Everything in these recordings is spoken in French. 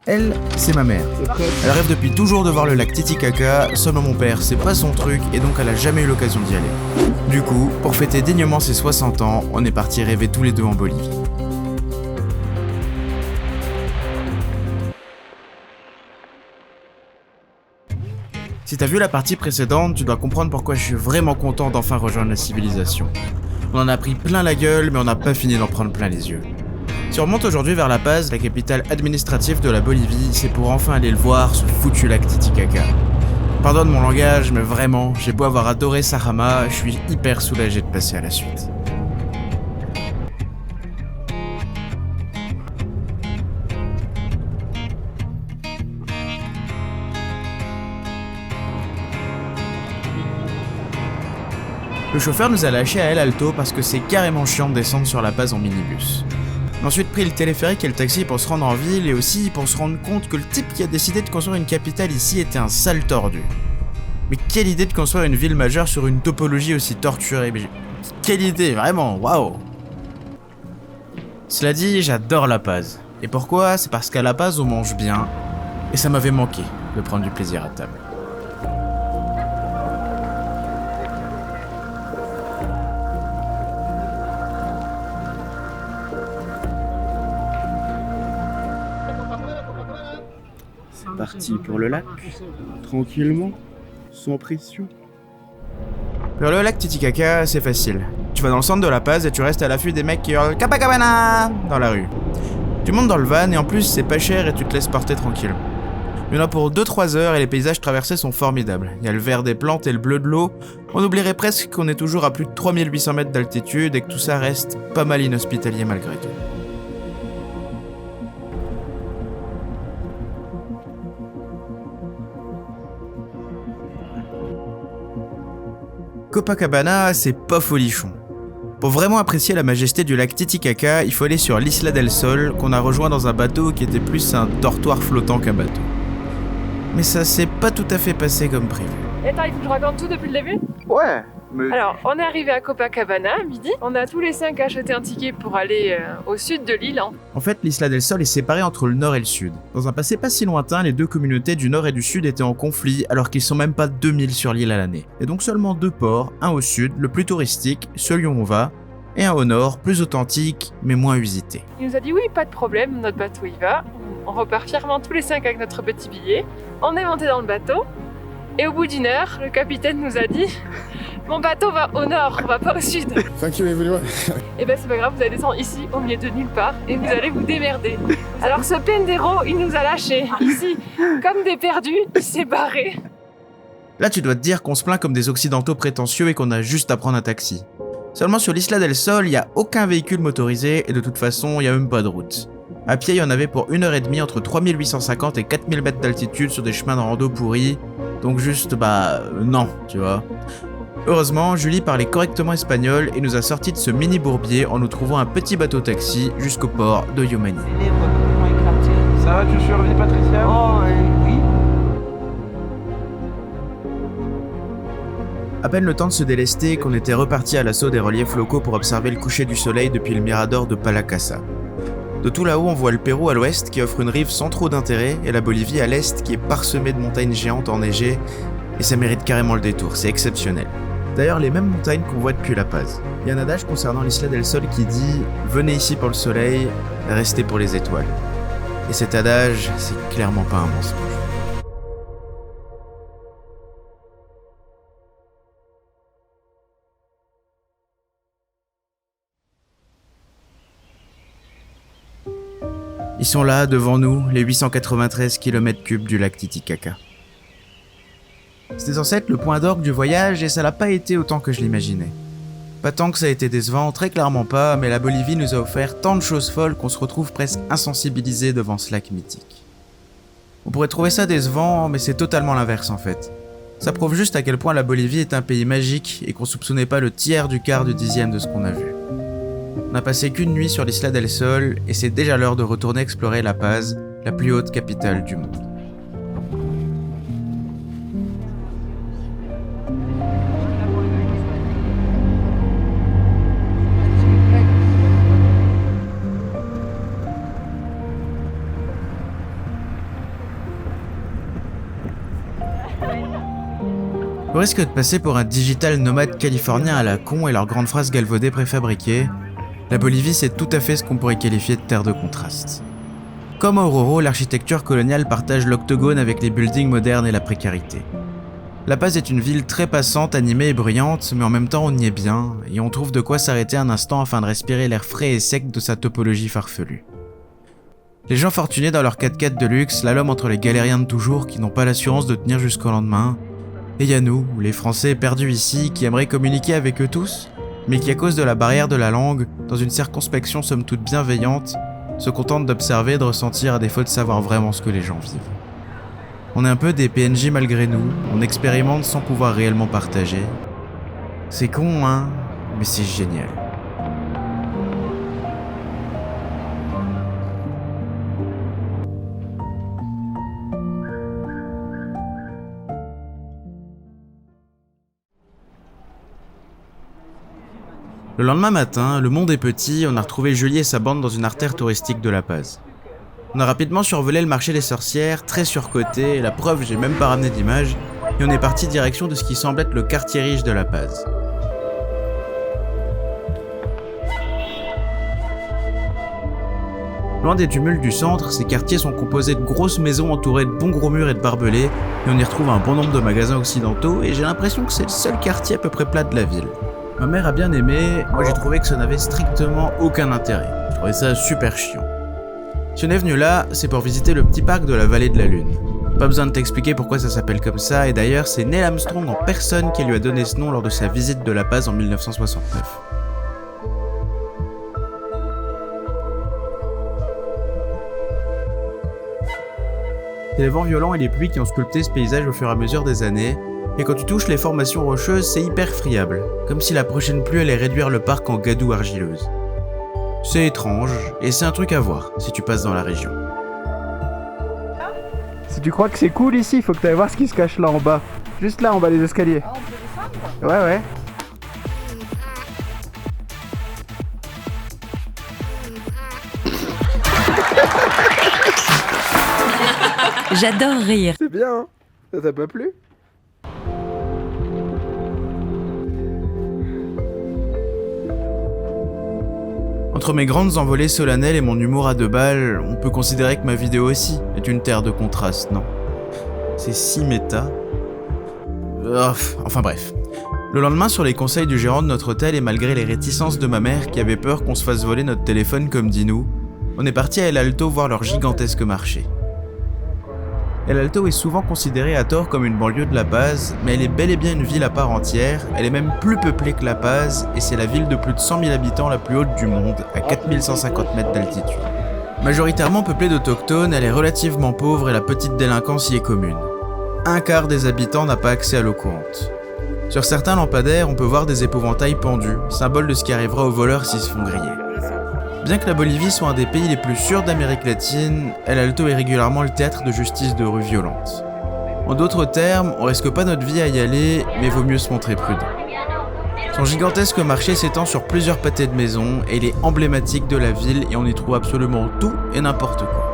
Elle, c'est ma mère. Elle rêve depuis toujours de voir le lac Titicaca, seulement mon père, c'est pas son truc et donc elle a jamais eu l'occasion d'y aller. Du coup, pour fêter dignement ses 60 ans, on est partis rêver tous les deux en Bolivie. Si t'as vu la partie précédente, tu dois comprendre pourquoi je suis vraiment content d'enfin rejoindre la civilisation. On en a pris plein la gueule, mais on n'a pas fini d'en prendre plein les yeux. Si on remonte aujourd'hui vers La Paz, la capitale administrative de la Bolivie, c'est pour enfin aller le voir, ce foutu lac Titicaca. Pardonne mon langage, mais vraiment, j'ai beau avoir adoré Sajama, je suis hyper soulagé de passer à la suite. Le chauffeur nous a lâchés à El Alto parce que c'est carrément chiant de descendre sur La Paz en minibus. On a ensuite pris le téléphérique et le taxi pour se rendre en ville et aussi pour se rendre compte que le type qui a décidé de construire une capitale ici était un sale tordu. Mais quelle idée de construire une ville majeure sur une topologie aussi torturée, mais quelle idée, vraiment, waouh. Cela dit, j'adore La Paz. Et pourquoi ? C'est parce qu'à La Paz on mange bien, et ça m'avait manqué de prendre du plaisir à table. Parti pour le lac, tranquillement, sans pression. Vers le lac Titicaca, c'est facile. Tu vas dans le centre de La Paz et tu restes à l'affût des mecs qui hurlent Copacabana dans la rue. Tu montes dans le van et en plus c'est pas cher et tu te laisses porter tranquille. Il y en a pour 2-3 heures et les paysages traversés sont formidables. Il y a le vert des plantes et le bleu de l'eau. On oublierait presque qu'on est toujours à plus de 3800 mètres d'altitude et que tout ça reste pas mal inhospitalier malgré tout. Copacabana, c'est pas folichon. Pour vraiment apprécier la majesté du lac Titicaca, il faut aller sur l'Isla del Sol, qu'on a rejoint dans un bateau qui était plus un dortoir flottant qu'un bateau. Mais ça s'est pas tout à fait passé comme prévu. Attends, il faut que je raconte tout depuis le début ? Ouais, mais... Alors, on est arrivé à Copacabana à midi. On a tous les 5 acheté un ticket pour aller au sud de l'île. En fait, l'Isla del Sol est séparée entre le nord et le sud. Dans un passé pas si lointain, les deux communautés du nord et du sud étaient en conflit, alors qu'ils sont même pas 2000 sur l'île à l'année. Et donc seulement deux ports, un au sud, le plus touristique, celui où on va, et un au nord, plus authentique, mais moins usité. Il nous a dit oui, pas de problème, notre bateau y va. On repart fièrement tous les 5 avec notre petit billet. On est monté dans le bateau. Et au bout d'une heure, le capitaine nous a dit « Mon bateau va au nord, on va pas au sud. » Thank you everyone. Et ben c'est pas grave, vous allez descendre ici, au milieu de nulle part, et vous allez vous démerder. Alors ce pendejo, il nous a lâchés, ici, comme des perdus, il s'est barré. Là, tu dois te dire qu'on se plaint comme des occidentaux prétentieux et qu'on a juste à prendre un taxi. Seulement sur l'Isla del Sol, il y a aucun véhicule motorisé et de toute façon, il y a même pas de route. À pied, il y en avait pour 1h30 entre 3850 et 4000 mètres d'altitude sur des chemins de rando pourris. Donc juste, non, tu vois. Heureusement, Julie parlait correctement espagnol et nous a sorti de ce mini bourbier en nous trouvant un petit bateau-taxi jusqu'au port de Yomani. Ça va, tu survis, Patricia? Oh, oui. À peine le temps de se délester qu'on était reparti à l'assaut des reliefs locaux pour observer le coucher du soleil depuis le mirador de Palacasa. De tout là-haut, on voit le Pérou à l'ouest qui offre une rive sans trop d'intérêt et la Bolivie à l'est qui est parsemée de montagnes géantes enneigées et ça mérite carrément le détour, c'est exceptionnel. D'ailleurs, les mêmes montagnes qu'on voit depuis La Paz. Il y a un adage concernant l'Isla del Sol qui dit « Venez ici pour le soleil, restez pour les étoiles ». Et cet adage, c'est clairement pas un mensonge. Ils sont là, devant nous, les 893 km3 du lac Titicaca. C'était censé être le point d'orgue du voyage et ça l'a pas été autant que je l'imaginais. Pas tant que ça a été décevant, très clairement pas, mais la Bolivie nous a offert tant de choses folles qu'on se retrouve presque insensibilisé devant ce lac mythique. On pourrait trouver ça décevant, mais c'est totalement l'inverse en fait. Ça prouve juste à quel point la Bolivie est un pays magique et qu'on soupçonnait pas le tiers du quart du dixième de ce qu'on a vu. On n'a passé qu'une nuit sur l'Isla del Sol et c'est déjà l'heure de retourner explorer La Paz, la plus haute capitale du monde. Au risque de passer pour un digital nomade californien à la con et leurs grandes phrases galvaudées préfabriquées, la Bolivie c'est tout à fait ce qu'on pourrait qualifier de terre de contraste. Comme à Oruro, l'architecture coloniale partage l'octogone avec les buildings modernes et la précarité. La Paz est une ville très passante, animée et bruyante, mais en même temps on y est bien, et on trouve de quoi s'arrêter un instant afin de respirer l'air frais et sec de sa topologie farfelue. Les gens fortunés dans leur 4x4 de luxe slaloment entre les galériens de toujours qui n'ont pas l'assurance de tenir jusqu'au lendemain, et y a nous, les Français perdus ici, qui aimeraient communiquer avec eux tous, mais qui à cause de la barrière de la langue, dans une circonspection somme toute bienveillante, se contentent d'observer et de ressentir à défaut de savoir vraiment ce que les gens vivent. On est un peu des PNJ malgré nous, on expérimente sans pouvoir réellement partager. C'est con, hein, mais c'est génial. Le lendemain matin, le monde est petit, on a retrouvé Julie et sa bande dans une artère touristique de La Paz. On a rapidement survolé le marché des sorcières, très surcoté, et la preuve, j'ai même pas ramené d'image, et on est parti direction de ce qui semble être le quartier riche de La Paz. Loin des tumultes du centre, ces quartiers sont composés de grosses maisons entourées de bons gros murs et de barbelés, et on y retrouve un bon nombre de magasins occidentaux, et j'ai l'impression que c'est le seul quartier à peu près plat de la ville. Ma mère a bien aimé, moi j'ai trouvé que ça n'avait strictement aucun intérêt. Je trouvais ça super chiant. Si on est venu là, c'est pour visiter le petit parc de la Vallée de la Lune. Pas besoin de t'expliquer pourquoi ça s'appelle comme ça, et d'ailleurs c'est Neil Armstrong en personne qui lui a donné ce nom lors de sa visite de La Paz en 1969. C'est les vents violents et les pluies qui ont sculpté ce paysage au fur et à mesure des années, et quand tu touches les formations rocheuses, c'est hyper friable, comme si la prochaine pluie allait réduire le parc en gadoue argileuse. C'est étrange, et c'est un truc à voir si tu passes dans la région. Si tu crois que c'est cool ici, faut que tu ailles voir ce qui se cache là en bas. Juste là en bas des escaliers. Ah, on peut descendre ? Ouais. J'adore rire. C'est bien, hein? Ça t'a pas plu? Entre mes grandes envolées solennelles et mon humour à deux balles, on peut considérer que ma vidéo aussi est une terre de contraste, non? C'est si méta. Enfin bref. Le lendemain, sur les conseils du gérant de notre hôtel et malgré les réticences de ma mère qui avait peur qu'on se fasse voler notre téléphone comme dit nous, on est parti à El Alto voir leur gigantesque marché. El Alto est souvent considérée à tort comme une banlieue de La Paz, mais elle est bel et bien une ville à part entière, elle est même plus peuplée que La Paz, et c'est la ville de plus de 100 000 habitants la plus haute du monde, à 4150 mètres d'altitude. Majoritairement peuplée d'autochtones, elle est relativement pauvre et la petite délinquance y est commune. Un quart des habitants n'a pas accès à l'eau courante. Sur certains lampadaires, on peut voir des épouvantails pendus, symbole de ce qui arrivera aux voleurs s'ils se font griller. Bien que la Bolivie soit un des pays les plus sûrs d'Amérique latine, El Alto est régulièrement le théâtre de justice de rue violente. En d'autres termes, on risque pas notre vie à y aller, mais vaut mieux se montrer prudent. Son gigantesque marché s'étend sur plusieurs pâtés de maisons et il est emblématique de la ville et on y trouve absolument tout et n'importe quoi.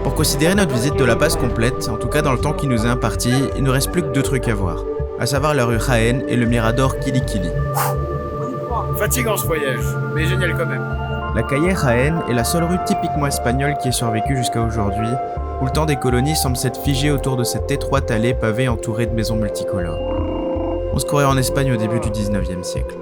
Pour considérer notre visite de La Paz complète, en tout cas dans le temps qui nous est imparti, il ne reste plus que 2 trucs à voir. À savoir la rue Jaén et le mirador Kili Kili. Fatigant ce voyage, mais génial quand même. La calle Jaén est la seule rue typiquement espagnole qui ait survécu jusqu'à aujourd'hui, où le temps des colonies semble s'être figé autour de cette étroite allée pavée entourée de maisons multicolores. On se croirait en Espagne au début du 19e siècle.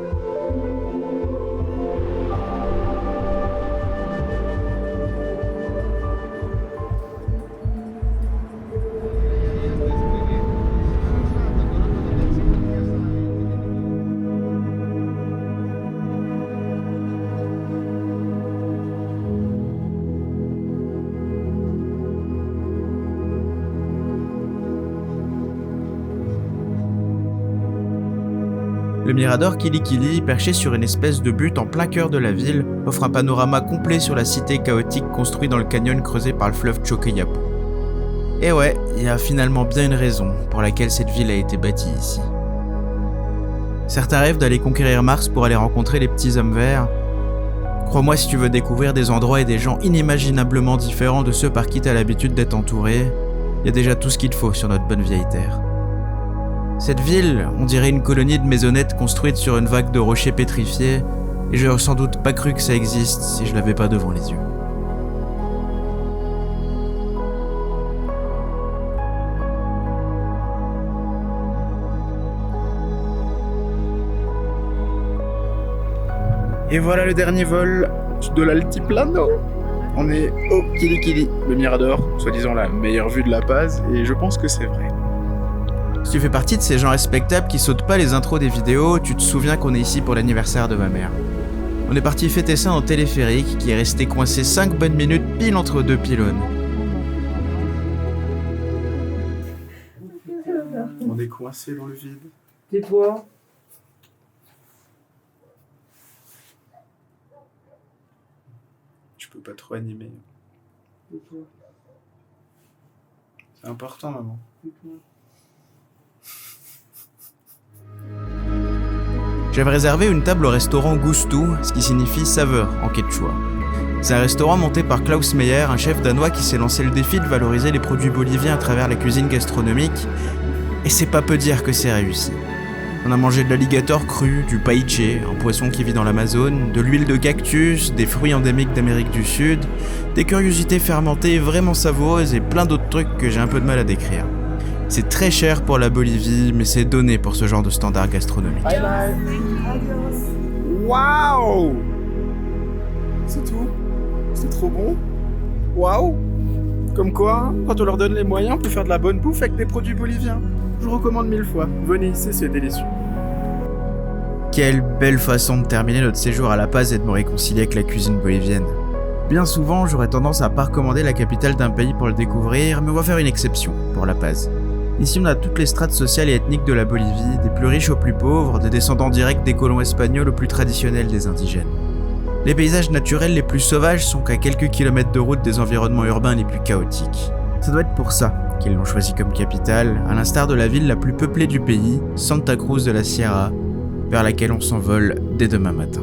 Le mirador Kili Kili, perché sur une espèce de butte en plein cœur de la ville, offre un panorama complet sur la cité chaotique construite dans le canyon creusé par le fleuve Choqueyapo. Et ouais, il y a finalement bien une raison pour laquelle cette ville a été bâtie ici. Certains rêvent d'aller conquérir Mars pour aller rencontrer les petits hommes verts. Crois-moi, si tu veux découvrir des endroits et des gens inimaginablement différents de ceux par qui t'as l'habitude d'être entouré, il y a déjà tout ce qu'il te faut sur notre bonne vieille terre. Cette ville, on dirait une colonie de maisonnettes construite sur une vague de rochers pétrifiés, et j'aurais sans doute pas cru que ça existe si je l'avais pas devant les yeux. Et voilà le dernier vol de l'Altiplano. On est au Kilikili, le Mirador, soi-disant la meilleure vue de La Paz, et je pense que c'est vrai. Si tu fais partie de ces gens respectables qui sautent pas les intros des vidéos, tu te souviens qu'on est ici pour l'anniversaire de ma mère. On est parti fêter ça en téléphérique qui est resté coincé 5 bonnes minutes pile entre deux pylônes. On est coincé dans le vide. Tais-toi. Je peux pas trop animer. C'est important, maman. J'avais réservé une table au restaurant Gustu, ce qui signifie saveur en quechua. C'est un restaurant monté par Klaus Meyer, un chef danois qui s'est lancé le défi de valoriser les produits boliviens à travers la cuisine gastronomique, et c'est pas peu dire que c'est réussi. On a mangé de l'alligator cru, du paiche, un poisson qui vit dans l'Amazone, de l'huile de cactus, des fruits endémiques d'Amérique du Sud, des curiosités fermentées vraiment savoureuses et plein d'autres trucs que j'ai un peu de mal à décrire. C'est très cher pour la Bolivie, mais c'est donné pour ce genre de standard gastronomique. Bye bye. Waouh! C'est tout? C'est trop bon? Waouh! Comme quoi, quand on leur donne les moyens, on peut faire de la bonne bouffe avec des produits boliviens. Je vous recommande 1000 fois. Venez ici, c'est délicieux. Quelle belle façon de terminer notre séjour à La Paz et de me réconcilier avec la cuisine bolivienne. Bien souvent, j'aurais tendance à pas recommander la capitale d'un pays pour le découvrir, mais on va faire une exception pour La Paz. Ici, on a toutes les strates sociales et ethniques de la Bolivie, des plus riches aux plus pauvres, des descendants directs des colons espagnols aux plus traditionnels des indigènes. Les paysages naturels les plus sauvages sont qu'à quelques kilomètres de route des environnements urbains les plus chaotiques. Ça doit être pour ça qu'ils l'ont choisi comme capitale, à l'instar de la ville la plus peuplée du pays, Santa Cruz de la Sierra, vers laquelle on s'envole dès demain matin.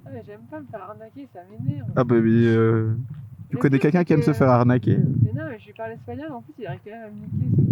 Ah, mais j'aime pas me faire arnaquer, ça m'énerve. Ah bah mais tu connais quelqu'un qui aime se faire arnaquer? Mais non, mais je lui parle espagnol, en plus il arrive quand même à me niquer.